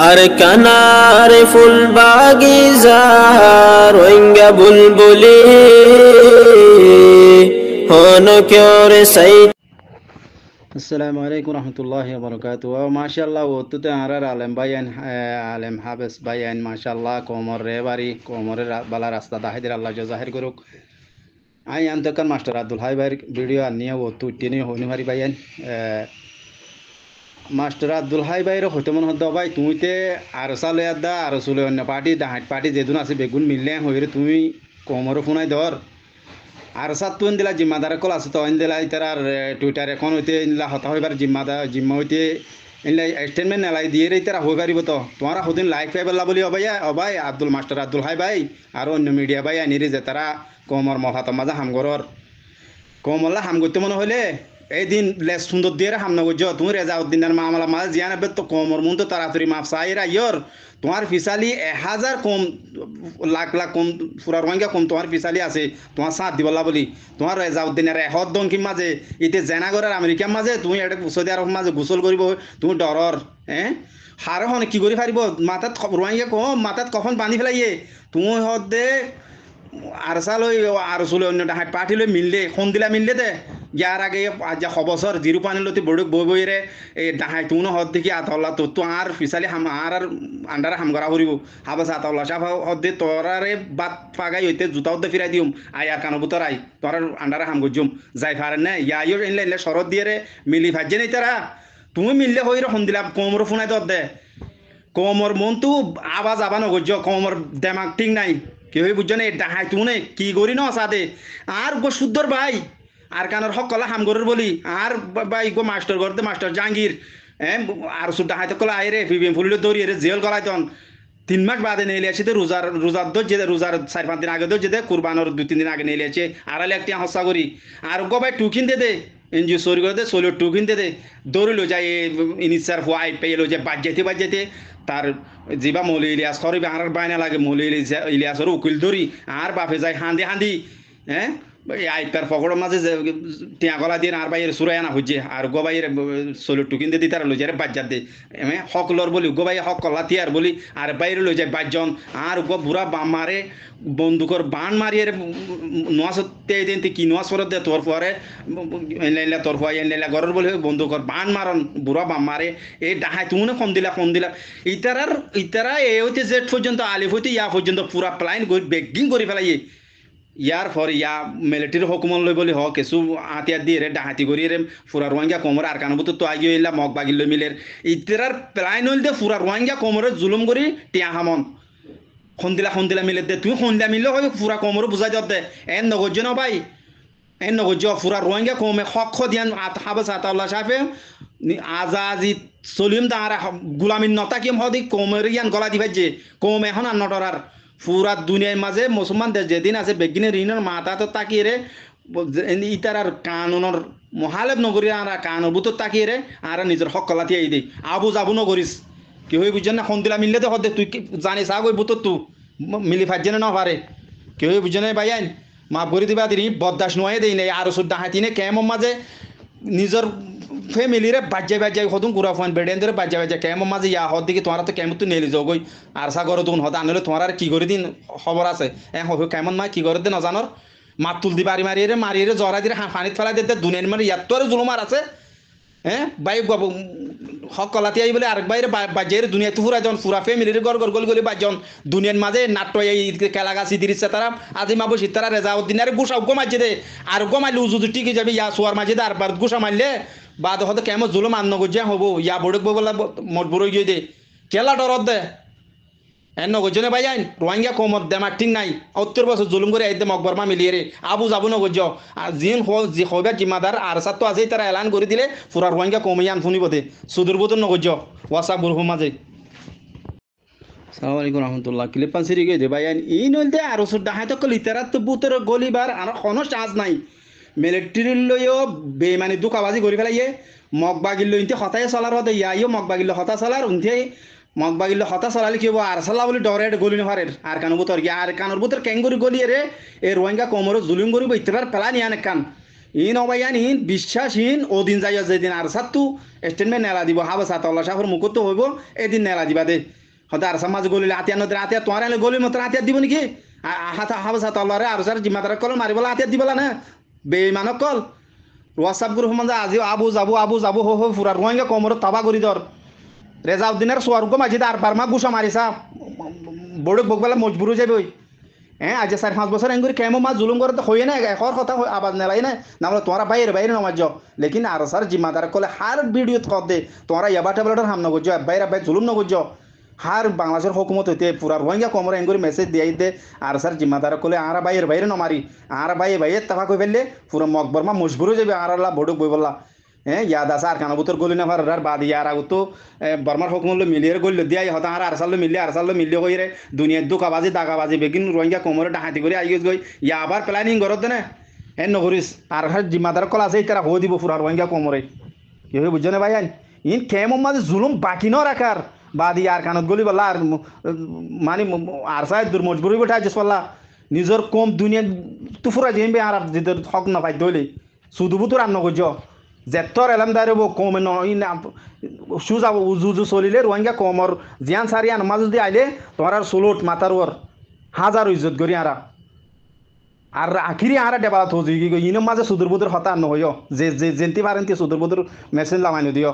আর কানার ফুল বাগিচার রোহিঙ্গা বুলবুলি হন কেওরে সাই। আসসালামু আলাইকুম রহমতুল্লাহি ওয়া বারাকাতুহু। মাশাআল্লাহ ওতুতে আরার আলেম বাইন আলেম হাফেজ বাইন মাশাআল্লাহ কোমর রে বাড়ি কোমরের বালা রাস্তা দাহিদের আল্লাহ জাহির করুক। আই আন্তকান মাস্টার আব্দুল হাই ভাইয়ের ভিডিও আনিয়া ওতু টিনি হইনি মারি বাইন মাস্টার আব্দুল হাই ভাইয়ের হইতে মন হদ ভাই তুইতে আর সালে আদা আর চলে অন্য পার্টি দাহাট পার্টি যেদিন আছে বেগুন মিললে হইরে তুমি কোমর ফোনাই ধর আর সাত তুন দিলা জিম্মাদার কল আছে তো দিলা ইতার আর টুইটার এখন হইতে ইনলা হতা হইবার জিম্মা হইতে ইনলা স্টেটমেন্ট নেলাই দিয়ে রে তারা হই পারিব তো তোমারা হদিন লাইক পাই বললা বলি অবাই আব্দুল মাস্টার আব্দুল হাই ভাই আর অন্য মিডিয়া ভাই আনি রে যে তারা কমর মহাত মাজা হামগরর কমল্লা হাম করতে মনে হইলে এই দিন লেস সুন্দর দিয়ে হাম না করছ তুমি রেজাউদ্দিন আর মামলা মাঝ জিয়ান তো কমর মন তো তাড়াতাড়ি মাপ চাইরা ইয়র তোমার ফিসালি 1000 কম লাখ লাখ কম পুরা রোহিঙ্গা কম তোমার ফিসালি আছে তোমার সাথ দিবলা বলি তোমার রেজাউদ্দিনের এহদ দঙ্কির মাঝে ইতে জেনাগরের আমেরিকার মাঝে তুমি এটা সৌদি আরব মাঝে গোসল করিব তুমি ডরর হ্যাঁ হার হন কি করি পারিব মাথাত রোহিঙ্গা কম মাথাত কখন বান্ধি ফেলাইয়ে তুমি হদ দে আর চাল ওই আর চলে অন্য ডাহাট পার্টি লৈ মিললে ফোন দিলা মিললে দে ইয়ার আগে আজ খবসর জিরো পানি লতি বড়ুক বই বই রে এই ডাহাই তুনো হদ দেখি আতল্লা তো আর ফিসালি হাম আর আন্ডারে হাম করা করিব হাবাস আতল্লা সাফ হদ দে তোরারে বাত পাগাই হইতে জুতা হদ্দে ফিরাই দিম আই আর কানো বুতর আই তোর আন্ডারে হাম গজুম যাই ফারেন না ইয়াইও এনলে এনলে শরৎ দিয়ে রে মিলি ভাজ্যে নেই তারা তুমি মিললে হই রে ফোন দিলা কোমর ফোনাই দর দে কোমর মন তো আওয়াজ আবা নগজ কোমর দেমাগ ঠিক নাই কেউ বুঝছো না ডাহাই তুনে কি করি ন সাদে আর গো শুদ্ধর ভাই আর কানোর হক কলা হাম গরুর বলি আর ভাই গো মাস্টার করতে মাস্টার জাহাঙ্গীর হ্যাঁ আর সুদ্ধা হাইতে কলা আই রে পিবিএম ফুলিল দৌড়িয়ে রে জেল গলায় তন 3 মাস বাদে নিয়ে আসছে রোজার দোষ যে রোজার 4-5 দিন আগে দোষ যে কুরবানোর 2-3 দিন আগে নিয়ে আসছে আড়ালে একটা হস্তা করি আর গো ভাই টুকিন দে এনজিও সরি করে দে সোলো টুকিন দে দৌড়িল যায় ইনিসার হোয়াই পেয়েলো যে বাজ্যাতে তার জিবা মৌলি ইলিয়াস সরি আর বাইনা লাগে মৌলি ইলিয়াসর উকিল ধরি আর বাপে যায় হাঁদি হ্যাঁ আইপার পকড়ের মাঝে যে টিয়া গলা দিয়ে আর বাইরে সুরাই আনা হচ্ছে আর গো বাইয়ের সোলো টুকিন দিয়ে তারা লই যায় বাজ্যাত দে হক লর বলি গো ভাই হক কলা তিয়ার বলি আর বাইরে লই যায় বাজ্যন আর গো বুড়া বাম মারে বন্দুকর বান মারিয়ে নোয়াশতে দেন কি নোয়াশ ফরত দে তোর পরে এনলাইলা তোর পরে এনলাইলা ঘরের বলে বন্দুকর বান মারন বুড়া বাম মারে এই ডাহাই তুমি কম দিলা ইতারা এ হইতে জেড পর্যন্ত আলিফ হইতে ইয়া পর্যন্ত পুরা প্লাইন বেগিং করে ফেলাই ইয়ার পর ইয়া মিলিটারি হুকুমন লই বলি হক কিছু হাতিয়ার দিয়ে রে ডাহাতি করি রে পুরা রোহিঙ্গা কোমর আর কানবুত তো আগে ইলা মগ বাগিল মিলের ইতারার প্লাইন হইল দে পুরা রোহিঙ্গা কোমরে জুলুম করি টিয়া হামন সন্দিলা মিলে দে তুই সন্দিলা মিলে হয় পুরা কোমর বুঝাই দে এন নগজ ন ভাই এন নগজ পুরা রোহিঙ্গা কমে হক দিয়ান হাবাস আতাউল্লাহ সাহেব আজাজি সলিম দাঁড়া গুলামিন নতা কিম হদি কোমের ইয়ান গলা দিবাই যে কম এখন আর নটরার পুরা দুনিয়ার মাঝে মুসলমান দেশ যেদিন আছে বেগিনের ঋণের মাথা তো তাকিয়ে রে ইতার আর কানুনের মহালেব নগরী আর কানুর বুতর তাকিয়ে রে আর নিজের হক কলাতি এই দেই আবু যাবু নগরিস কি হই বুঝছেন না সন্দিলা মিললে তো হদে তুই জানিস আগ ওই বুতর তু মিলি ফাজছে না পারে কি হই বুঝছেন ভাই আইন মাফ করে দিবা দিন বদাস নোয়াই দেই নাই আর শুদ্ধ হাতিনে কেমন মাঝে নিজের ফ্যামিলিরে বাজ্যাই হতুন গুড়া ফোন বেডেন ধরে বাজ্যা কেমন মাঝে ইয়া হদ দিকে তোমার তো কেমন তুই নেলি যাও গই আর সাগর তুন হদ আনলে তোমার আর কি করে দিন খবর আছে কেমন মা কি করে দিন অজানোর মাত তুল দি মারিয়ে রে জরা দিয়ে পানিত ফেলাই দিতে দুনিয়ার মানে ইয়াত তো আর জুলুমার আছে হ্যাঁ বাই হক কলাতি আই বলে আরেক বাইরে বাজ্যের দুনিয়া তো পুরা জন পুরা ফ্যামিলির গলি বাজন দুনিয়ার মাঝে নাট্য এই কেলাগাছি দিচ্ছে তারা আজি মাবো তারা রেজাউদ্দিন আর গুসা গোমাইছে দে আর গোমাইলে উজু টিকে যাবে ইয়া শোয়ার মাঝে আর বার গুসা মারলে বাদ হয়তো কেমন জুলুম আন্ন গজিয়া হবো ইয়া বড়ক বলা মোট বড় গিয়ে দে কেলা ডরত দে এন নগজনে ভাই আইন রোহিঙ্গা কোমর দেমাক ঠিক নাই 70 বছর জুলুম করে একদম মকবরমা মিলিয়ে রে আবু যাবো নগজ আর জিন হইবা জিম্মাদার আর সাত তো আছেই তারা এলান করে দিলে পুরা রোহিঙ্গা কমিয়ান শুনিব দে সুদূর বোতন নগজ ওয়াসাপ বুরহু মাঝে সালাম আলাইকুম রহমতুল্লাহ ক্লিপান সিরি গিয়ে দে ভাই আইন ই নইলতে আর সুদ্ধা হাই তো লিটারাত তো বুতর গলিবার আর কোনো চান্স নাই মিলিটারির লইও বেমানি দুকাবাজি করে ফেলাইয়ে মগবাগিল ইনতে হতাই চলার হতে ইয়াইও মগবাগিল হতা চলার উনতে মগবাগিল হতা চলালে কি হবো আর চালা বলে ডরে গলি নহারের আর কানো বুতর গিয়ে আর কানোর বুতর ক্যাঙ্গুরি গলিয়ে রে এই রোহিঙ্গা কোমর জুলুম করিব ইত্যাবার পেলা নিয়ে অনেক কান ইন অবাইয়ান ইন বিশ্বাসহীন ওদিন যাইয়া যেদিন আর সাতু স্টেটমেন্ট নেলা দিব হাবা সাত আল্লাহ শাহর মুখত তো হইব এদিন নেলা দিবা দে হতে আর সামাজ গলিলে আতিয়া নদীর আতিয়া তোমার এলে গলির মতো আতিয়া দিব নাকি হাতা হাবা সাত আল্লাহরে আর সার জিম্মাদার কল মারিবলা আতিয়া দিবলা না বেইমানক কল হোয়াটসঅ্যাপ গ্রুপ মানে আজি আবু যাবো হো ফুরা রোহিঙ্গা কমর তাবা করি ধর রেজাউদ্দিনের সোয়ারুক মাঝিতে আর বারমা গুসা মারিসা বড় বকবেলা মজবুর হয়ে যাবে ওই হ্যাঁ আজ 4-5 বছর এঙ্গুরি কেমন মাছ জুলুম করতে হয়ে না এখর কথা আবাদ নেলাই না নাহলে তোমরা বাইরে নমাজ লেকিন আর স্যার জিম্মাদার কলে হার ভিডিওত কর দে তোমরা ইয়াবা ট্যাবলেটের হাম নগজ বাইরে জুলুম নগজ হার বাংলাদেশের হুকুমত হইতে পুরা রোহিঙ্গা কমর এঙ্গুরি মেসেজ দিয়াই দে আর স্যার জিম্মাদার কলে আরা বাইরে নমারি আর বাইরে তাফা কই ফেললে পুরো মকবরমা মজবুর হয়ে যাবে আর আল্লাহ বড় বই বললা হ্যাঁ ইয়াদ আছে আর কানাবুতর গলি না ভার বাদ ইয়ার আগত বর্মার হুকুমল মিলিয়ে গলি দিয়াই হতা আর আরসাল মিলিয়ে কইরে দুনিয়ার দাগাবাজি বেগিন রোহিঙ্গা কোমরে ডাহাতি করে আইগজ গই ইয়া আবার প্ল্যানিং করত না হ্যাঁ নগরিস আর জিম্মাদার কল আছে তারা হো দিব পুরা রোহিঙ্গা কোমরে কি হয়ে বুঝছো না ভাই ইন কেমন মাঝে জুলুম বাকি ন রাখার বাদ ইয়ার কানত গলি বললা আর মানে আর সাহেব দূর মজবুরি বেটা আছিস বললা নিজের কম দুনিয়া তুফুরা যেমবে আর হক না পাই দইলে শুধু তোর আর নগজ যেতর এলাম দাঁড়াবো কম সুজাব উজু চলিলে রোহিঙ্গা কমর জিয়ান সারিয়ান মাঝ দিয়ে আইলে তোমার আর সোলোট মাতার ওর হাজার ইজ্জত করি আর আখিরি আরা ডেবা থি ইনো মাঝে সুদূর বুদুর হতা নয় যে যেনতি পারেন সুদূর বুদুর মেশিন লামাইনো দিও